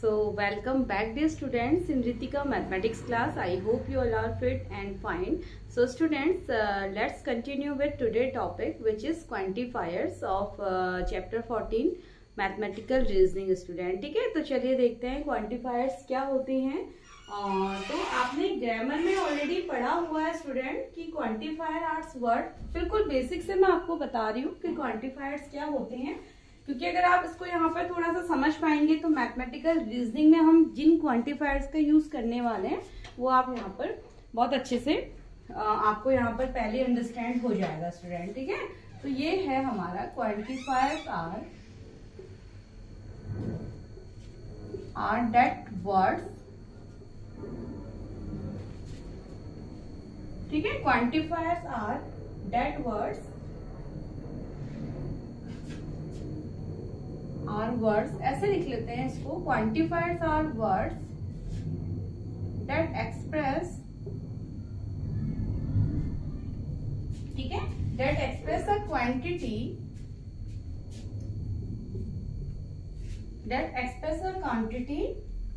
So welcome back dear students in Ritika mathematics class. I hope you all are fit and fine. So students, let's continue with today's topic which is quantifiers of chapter 14 mathematical reasoning student. ठीक है, तो चलिए देखते हैं quantifiers क्या होते हैं। तो आपने ग्रामर में ऑलरेडी पढ़ा हुआ है स्टूडेंट कि क्वांटिफायर आर वर्ड, बिल्कुल बेसिक से मैं आपको बता रही हूँ कि क्वांटिफायर्स क्या होते हैं, क्योंकि अगर आप इसको यहाँ पर थोड़ा सा समझ पाएंगे तो मैथमेटिकल रीजनिंग में हम जिन क्वांटिफायर्स का यूज करने वाले हैं वो आप यहाँ पर बहुत अच्छे से आपको यहाँ पर पहले अंडरस्टैंड हो जाएगा स्टूडेंट। ठीक है, तो ये है हमारा क्वांटिफायर्स आर दैट वर्ड्स। ठीक है, quantifiers are that words are words, ऐसे लिख लेते हैं इसको। Quantifiers are words that express, ठीक है, that express a quantity, that express a quantity.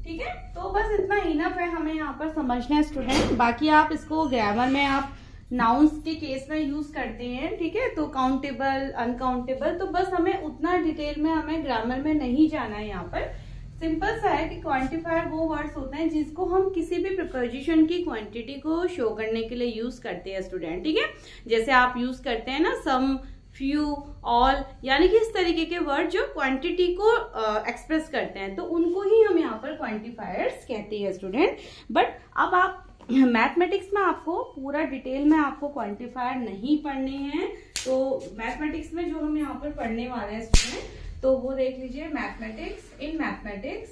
ठीक है, तो बस इतना इनफ है हमें यहाँ पर समझना है स्टूडेंट। बाकी आप इसको ग्रामर में आप नाउन्स के केस में यूज करते हैं। ठीक है, तो काउंटेबल, अनकाउंटेबल, तो बस हमें उतना डिटेल में हमें ग्रामर में नहीं जाना है। यहाँ पर सिंपल सा है कि क्वांटिफायर वो वर्ड्स होते हैं जिसको हम किसी भी प्रिपोजिशन की क्वांटिटी को शो करने के लिए यूज करते हैं स्टूडेंट। ठीक है, जैसे आप यूज करते हैं ना सम, फ्यू, ऑल, यानी कि इस तरीके के वर्ड जो क्वांटिटी को एक्सप्रेस करते हैं, तो उनको ही हम यहाँ पर क्वांटिफायर्स कहते हैं स्टूडेंट। बट अब आप मैथमेटिक्स में आपको पूरा डिटेल में आपको क्वांटिफायर नहीं पढ़ने हैं, तो मैथमेटिक्स में जो हम यहाँ पर पढ़ने वाले हैं स्टूडेंट, तो वो देख लीजिए। Mathematics, in mathematics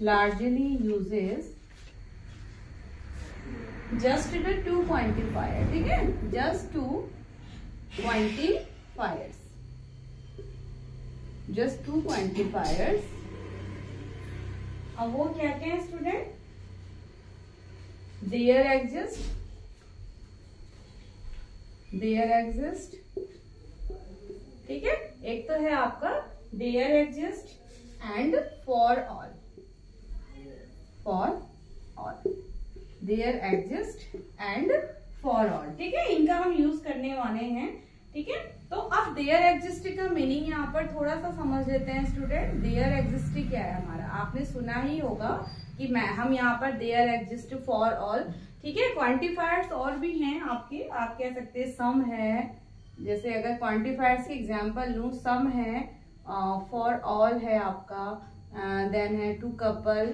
largely uses just the two quantifier। ठीक है, just two quantifiers, just two quantifiers। अब वो क्या क्या है स्टूडेंट? there exist। ठीक है, एक तो है आपका there exist and for all, there exist and for all। ठीक है, इनका हम यूज करने वाले हैं। ठीक है, तो अब there exist का मीनिंग यहाँ पर थोड़ा सा समझ लेते हैं स्टूडेंट। there exist क्या है हमारा, आपने सुना ही होगा कि हम यहाँ पर there exist for all। ठीक है, क्वांटिफायर्स और भी हैं आपके, आप कह सकते हैं सम है, जैसे अगर क्वांटिफायर्स के एग्जांपल लूं, सम है, फॉर ऑल है आपका, देन है टू कपल।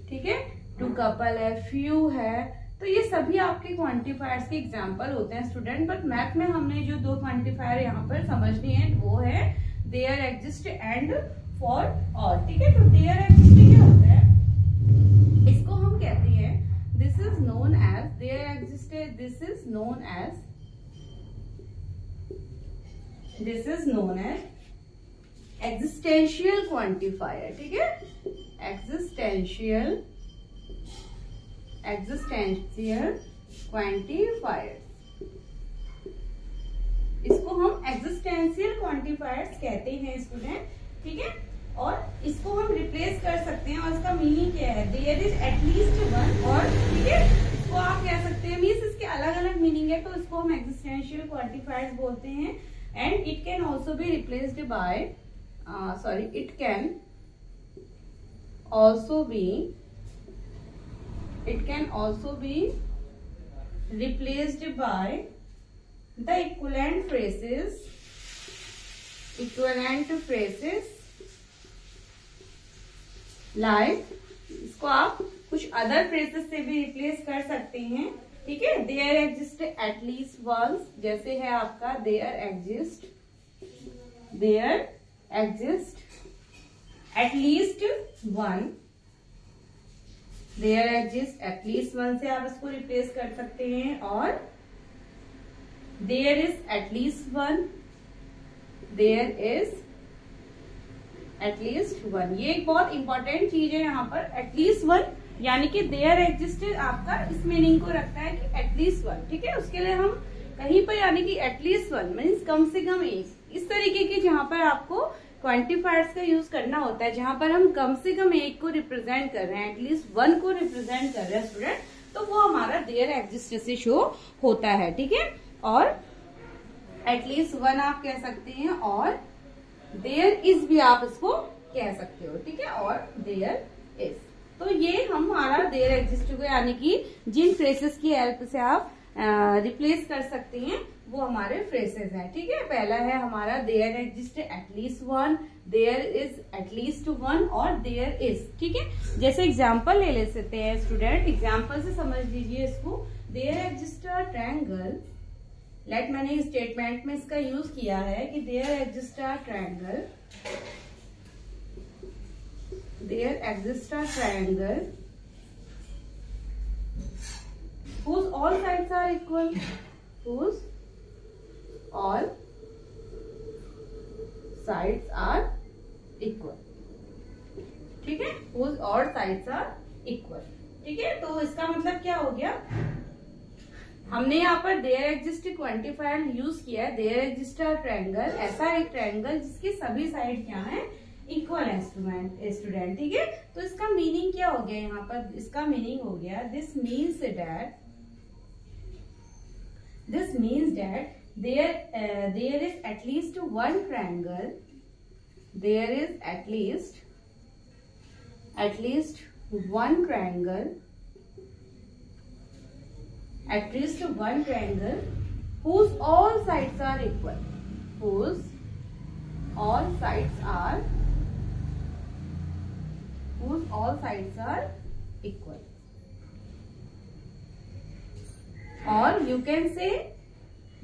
ठीक है, टू कपल है, फ्यू है, तो ये सभी आपके क्वांटिफायर्स के एग्जांपल होते हैं स्टूडेंट। बट मैथ में हमने जो दो क्वांटिफायर यहाँ पर समझनी है वो है there exist and for all. ठीक है, तो देयर एग्जिस्ट क्या होता है, इसको हम कहते हैं this is known as, there exist, this is known as existential quantifier. ठीक है, एक्जिस्टेंशियल क्वांटिफायर, इसको हम एक्जिस्टेंशियल क्वांटिफायर्स कहते हैं स्टूडेंट। ठीक है, और इसको हम रिप्लेस कर सकते हैं, और इसका मीनिंग क्या है, देयर इज एटलीस्ट वन, और ठीक है, इसको आप कह सकते हैं, मीन्स इसके अलग अलग मीनिंग है, तो इसको हम एक्जिस्टेंशियल क्वांटिफायर्स बोलते हैं। And it can also be replaced bye, it can also be replaced by the equivalent phrases like, इसको आप कुछ अदर फ्रेजेस से भी रिप्लेस कर सकते हैं। ठीक है, देयर एग्जिस्ट एटलीस्ट वंस, जैसे है आपका there exist at least one, there exist at least one से आप इसको रिप्लेस कर सकते हैं। और there is at least one, there is at least one, ये एक बहुत इंपॉर्टेंट चीज है यहाँ पर। एटलीस्ट वन यानी कि देयर एग्जिस्टेड आपका इस मीनिंग को रखता है कि एटलीस्ट वन, ठीक है। उसके लिए हम कहीं पर यानी कि एटलीस्ट वन मीन्स कम से कम एक, इस तरीके की जहां पर आपको क्वांटिफायर्स का यूज करना होता है, जहां पर हम कम से कम एक को रिप्रेजेंट कर रहे हैं, एटलीस्ट वन को रिप्रेजेंट कर रहे हैं स्टूडेंट, तो वो हमारा देयर एग्जिस्ट से शो होता है, ठीक है। और एटलीस्ट वन आप कह सकते हैं और देयर इज भी आप इसको कह सकते हो, ठीक है, और देयर इज। तो ये हमारा देयर एग्जिस्ट को यानी कि जिन फ्रेसेस की हेल्प से आप रिप्लेस कर सकते हैं वो हमारे फ्रेसेस हैं, ठीक है। पहला है हमारा there exist at least one, there is at least one और देयर इज, ठीक है। जैसे एग्जांपल ले लेते हैं स्टूडेंट, एग्जांपल से समझ लीजिए इसको। There exist a triangle, let मैंने स्टेटमेंट में इसका यूज किया है कि there exist a triangle, there exist a triangle whose all sides are equal, whose all sides are equal, ठीक है, whose all sides are equal, ठीक है। तो इसका मतलब क्या हो गया, हमने यहाँ पर देयर एग्जिस्ट क्वांटिफायर यूज किया है। देयर एग्जिस्ट अ ट्रायंगल, ऐसा एक ट्रायंगल जिसकी सभी साइड क्या है, इक्वल है स्टूडेंट, ठीक है। तो इसका मीनिंग क्या हो गया यहाँ पर, इसका मीनिंग हो गया this means that there is at least one triangle, there is at least one triangle, at least one triangle whose all sides are equal, whose all sides are equal, or you can say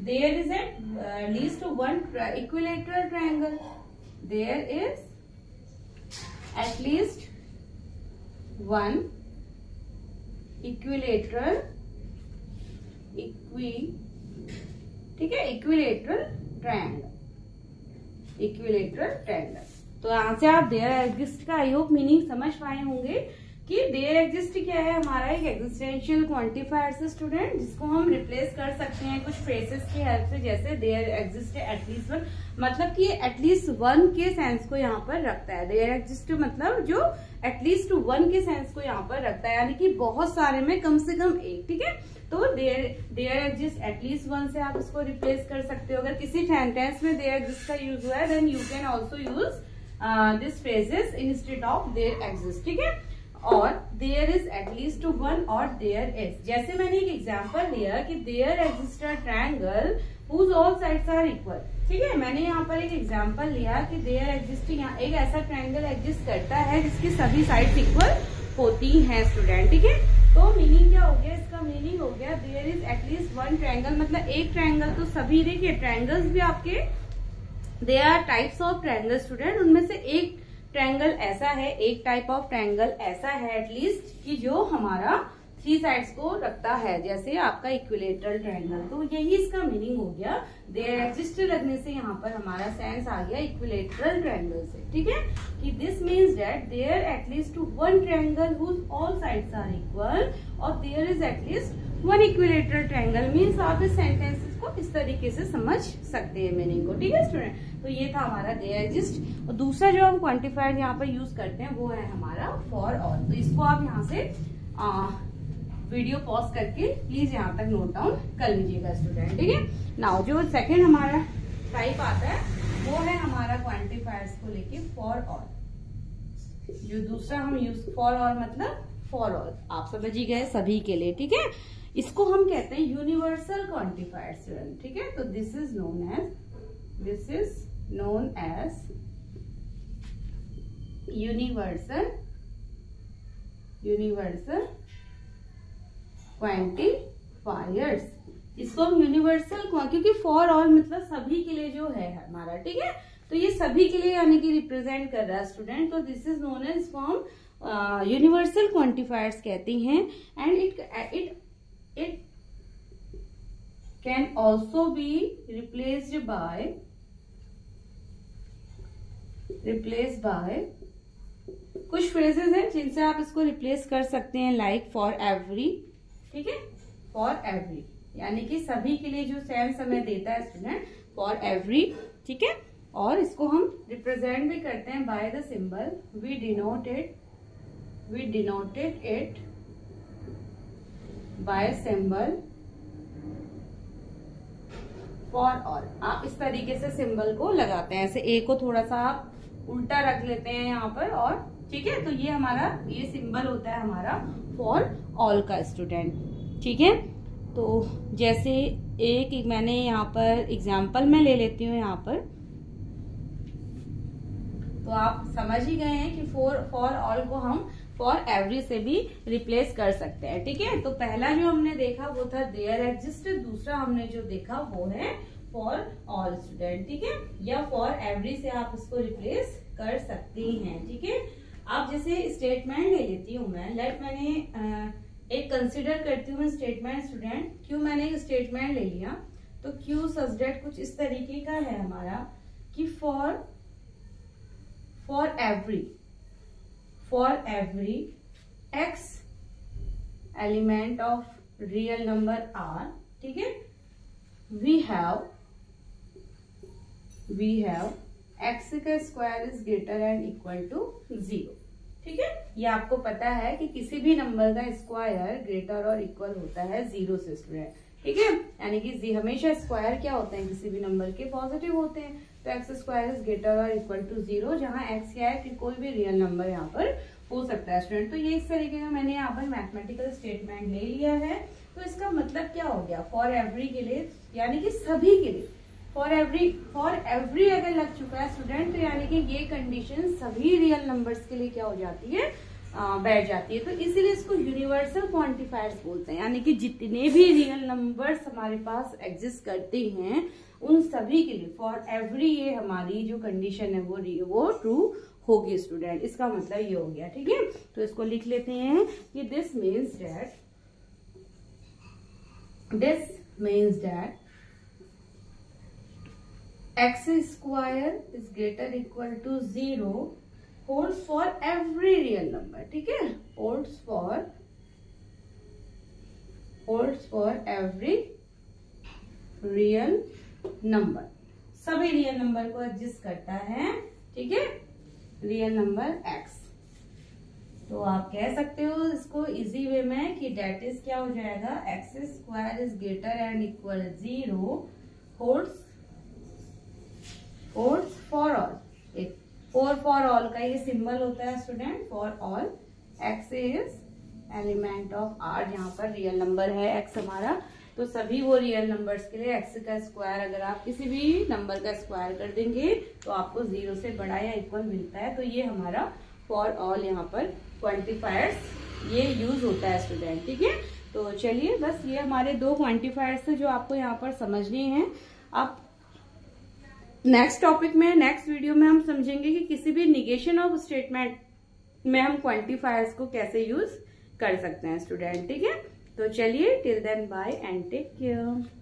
there is at least one equilateral triangle, there is at least one equilateral, ठीक है, equilateral triangle. तो यहाँ से आप there exist का I hope meaning समझ पाए होंगे कि देयर एग्जिस्ट क्या है, हमारा एक एग्जिस्टेंशियल क्वांटिफायर से स्टूडेंट, जिसको हम रिप्लेस कर सकते हैं कुछ फ्रेजेस की हेल्प से, जैसे देयर एग्जिस्ट एटलीस्ट वन, मतलब कि एटलीस्ट वन के सेंस को यहाँ पर रखता है। देयर एग्जिस्ट मतलब जो एटलीस्ट वन के सेंस को यहाँ पर रखता है, यानी कि बहुत सारे में कम से कम एक, ठीक है। तो देयर एग्जिस्ट एटलीस्ट वन से आप इसको रिप्लेस कर सकते हो। अगर किसी सेंटेंस में देयर एग्जिस्ट का यूज हुआ है then you can also use this phrases instead of there exist, ठीक है। और देयर इज एटलीस्ट वन और देयर इज, जैसे मैंने एक एग्जांपल लिया कि there exist a triangle whose all sides are equal, ठीक है। मैंने यहाँ पर एक एग्जांपल लिया कि देयर एग्जिस्ट, यहाँ एक ऐसा ट्रायंगल एग्जिस्ट करता है जिसकी सभी साइड्स इक्वल होती हैं स्टूडेंट, ठीक है। तो मीनिंग क्या हो गया, इसका मीनिंग हो गया there is at least one triangle, मतलब एक ट्रायंगल, तो सभी देखिए ट्रायंगल्स भी आपके there are types of triangle student, उनमें से एक ट्रायंगल ऐसा है, एक टाइप ऑफ ट्रायंगल ऐसा है एटलीस्ट कि जो हमारा थ्री साइड्स को रखता है, जैसे आपका इक्विलेटरल ट्रायंगल। तो यही इसका मीनिंग हो गया, देयर एग्जिस्ट लगने से यहाँ पर हमारा सेंस आ गया इक्विलेटरल ट्रायंगल से, ठीक है, कि this means that there at least one triangle whose all sides are equal और there is at least one equilateral triangle. Means आप इस सेंटेंसेस को इस तरीके से समझ सकते हैं मीनिंग को, ठीक है स्टूडेंट। तो ये था हमारा देयर एग्जिस्ट। और दूसरा जो हम क्वांटिफायर यहाँ पर यूज करते हैं वो है हमारा फॉर ऑल। तो इसको आप यहाँ से वीडियो पॉज करके प्लीज यहाँ तक नोट डाउन कर लीजिएगा स्टूडेंट, ठीक है। नाउ जो सेकंड हमारा टाइप आता है वो है हमारा क्वांटिफायर्स को लेके फॉर ऑल। जो दूसरा हम यूज फॉर ऑल मतलब फॉर ऑल, आप समझ ही गए, सभी के लिए, ठीक है। इसको हम कहते हैं यूनिवर्सल क्वांटिफायर स्टूडेंट, ठीक है। तो this is known as universal quantifiers. इसको हम यूनिवर्सल, क्योंकि फॉर ऑल मतलब सभी के लिए जो है हमारा, ठीक है। तो ये सभी के लिए यानी कि रिप्रेजेंट कर रहा है स्टूडेंट। तो this is known as form universal quantifiers कहते हैं। And it can also be replaced by कुछ फ्रेजेस हैं जिनसे आप इसको रिप्लेस कर सकते हैं, लाइक फॉर एवरी, ठीक है, फॉर एवरी, यानी कि सभी के लिए जो सेंस हमें देता है स्टूडेंट, फॉर एवरी, ठीक है। और इसको हम रिप्रेजेंट भी करते हैं by the symbol, we denoted it by symbol for all. आप इस तरीके से सिंबल को लगाते हैं, ऐसे ए को थोड़ा सा आप उल्टा रख लेते हैं यहाँ पर, और ठीक है, तो ये हमारा ये सिंबल होता है हमारा फॉर ऑल का स्टूडेंट, ठीक है। तो जैसे एक मैंने यहाँ पर एग्जाम्पल में ले लेती हूँ यहाँ पर, तो आप समझ ही गए हैं कि फॉर ऑल को हम फॉर एवरी से भी रिप्लेस कर सकते हैं, ठीक है। तो पहला जो हमने देखा वो था देयर एग्जिस्ट, दूसरा हमने जो देखा वो है फॉर ऑल स्टूडेंट, ठीक है, या फॉर एवरी से आप इसको रिप्लेस कर सकती हैं, ठीक है। आप जैसे स्टेटमेंट ले लेती हूँ मैं, मैंने एक कंसिडर करती हूँ स्टेटमेंट स्टूडेंट, क्यों मैंने एक स्टेटमेंट ले लिया, तो क्यू सब्जेक्ट कुछ इस तरीके का है हमारा कि for every x element of real number r, ठीक है, वी हैव x का square is greater and equal to 0, ठीक है। ये आपको पता है कि किसी भी नंबर का स्क्वायर ग्रेटर और इक्वल होता है 0 से स्टूडेंट, ठीक है, यानी कि हमेशा स्क्वायर क्या होते हैं किसी भी नंबर के, पॉजिटिव होते हैं। तो एक्स स्क्वायर इज ग्रेटर और इक्वल टू 0, जहां एक्स क्या है कि कोई भी रियल नंबर यहाँ पर हो सकता है स्टूडेंट। तो ये इस तरीके का मैंने यहाँ पर मैथमेटिकल स्टेटमेंट ले लिया है। तो इसका मतलब क्या हो गया, फॉर एवरी के लिए, यानी कि सभी के लिए, फॉर एवरी अगर लग चुका है स्टूडेंट, तो यानी कि ये कंडीशन सभी रियल नंबर्स के लिए क्या हो जाती है, बैठ जाती है। तो इसीलिए इसको यूनिवर्सल क्वांटिफायर्स बोलते हैं, यानी कि जितने भी रियल नंबर्स हमारे पास एग्जिस्ट करते हैं उन सभी के लिए फॉर एवरी ये हमारी जो कंडीशन है वो ट्रू होगी स्टूडेंट। इसका मतलब ये हो गया, ठीक है। तो इसको लिख लेते हैं कि this means that x square is greater equal to 0 holds for every real number, ठीक है, holds for every real number, सभी रियल नंबर को एग्जिस्ट करता है, ठीक है, रियल नंबर x। तो आप कह सकते हो इसको इजी वे में कि डेट इज क्या हो जाएगा, x square is greater and equal 0 holds for all. एक फॉर ऑल का ये सिंबल होता है student, for all x is element of r, यहाँ पर रियल नंबर है x हमारा, तो सभी वो रियल नंबर्स के लिए x का स्क्वायर अगर आप किसी भी नंबर का स्क्वायर कर देंगे तो आपको 0 से बड़ा या इक्वल मिलता है। तो ये हमारा फॉर ऑल यहाँ पर क्वांटिफायर्स ये यूज होता है स्टूडेंट, ठीक है। तो चलिए बस ये हमारे 2 क्वांटिफायर्स है जो आपको यहाँ पर समझने हैं। आप नेक्स्ट टॉपिक में, नेक्स्ट वीडियो में हम समझेंगे कि किसी भी निगेशन ऑफ स्टेटमेंट में हम क्वांटिफायर्स को कैसे यूज कर सकते हैं स्टूडेंट, ठीक है। तो चलिए till then bye and take care.